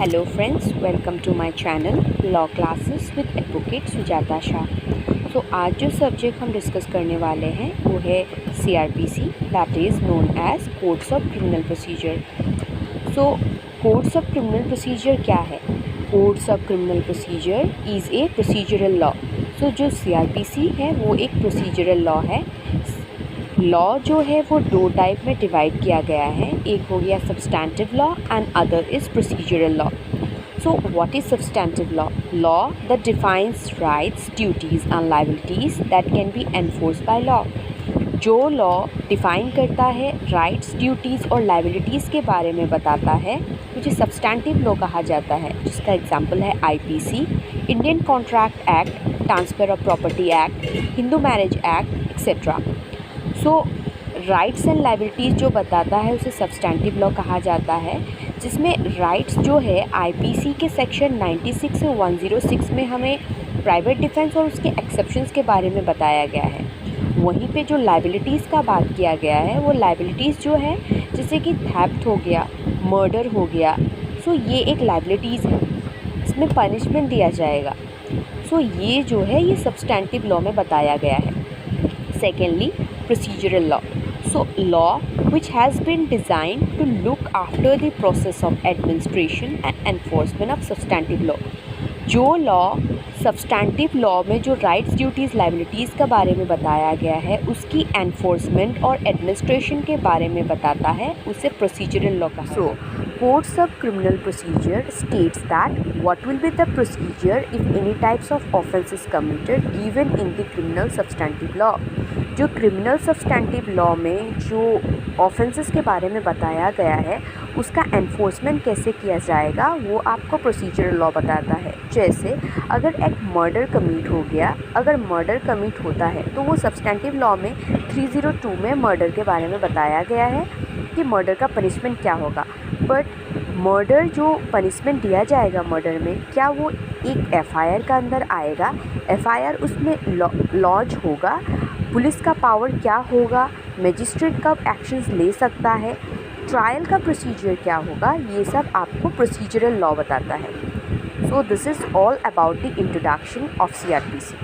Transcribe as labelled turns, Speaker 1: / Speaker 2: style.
Speaker 1: Hello friends, welcome to my channel law classes with advocate Sujata Shah. तो आज जो subject हम डिस्कस करने वाले हैं वो है CRPC, that is known as codes of criminal procedure. So codes of criminal procedure क्या है? Codes of criminal procedure is a procedural law. So जो CRPC है वो एक प्रोसीजरल लॉ है। लॉ जो है वो दो टाइप में डिवाइड किया गया है, एक हो गया substantive law and other is procedural law. So what is substantive law? Law that defines rights, duties and liabilities that can be enforced by law. जो लॉ डिफ़ाइन करता है राइट्स, ड्यूटीज़ और लाइबिलिटीज़ के बारे में बताता है मुझे सब्सटैंटिव लॉ कहा जाता है, जिसका एग्जांपल है IPC, Indian contract act, transfer of property act, Hindu marriage act etcetera. So rights and liabilities जो बताता है उसे सब्सटैंटिव लॉ कहा जाता है, जिसमें राइट्स जो है IPC के सेक्शन 96 और 106 में हमें प्राइवेट डिफेंस और उसके एक्सेप्शंस के बारे में बताया गया है। वहीं पे जो लाइबिलिटीज़ का बात किया गया है वो लाइबिलिटीज़ जो है जैसे कि थेफ्ट हो गया, मर्डर हो गया, सो ये एक लाइबिलिटीज़ है, इसमें पनिशमेंट दिया जाएगा। सो ये जो है ये सब्सटैंटिव लॉ में बताया गया है। Secondly, procedural law. So law which has been designed to look after the process of administration and enforcement of substantive law. जो लॉ सब्सटैंटिव लॉ में जो राइट्स, ड्यूटीज़, लाइबिलिटीज़ के बारे में बताया गया है उसकी एनफोर्समेंट और एडमिनिस्ट्रेशन के बारे में बताता है, उसे प्रोसीजरल लॉ कहा है। Codes of criminal procedure states that what will be the procedure if any types of offence is committed given in the criminal substantive law. जो क्रिमिनल सब्सटैंटिव लॉ में जो ऑफेंसेस के बारे में बताया गया है उसका एनफोर्समेंट कैसे किया जाएगा वो आपको प्रोसीजरल लॉ बताता है। जैसे अगर एक मर्डर कमिट हो गया, अगर मर्डर कमिट होता है तो वो सब्सटैंटिव लॉ में 302 में मर्डर के बारे में बताया गया है कि मर्डर का पनिशमेंट क्या होगा। बट मर्डर जो पनिशमेंट दिया जाएगा मर्डर में, क्या वो एक FIR का अंदर आएगा? FIR उसमें लॉन्च होगा? पुलिस का पावर क्या होगा? मजिस्ट्रेट कब एक्शंस ले सकता है? ट्रायल का प्रोसीजर क्या होगा? ये सब आपको प्रोसीजरल लॉ बताता है। So this is all about the introduction of CRPC।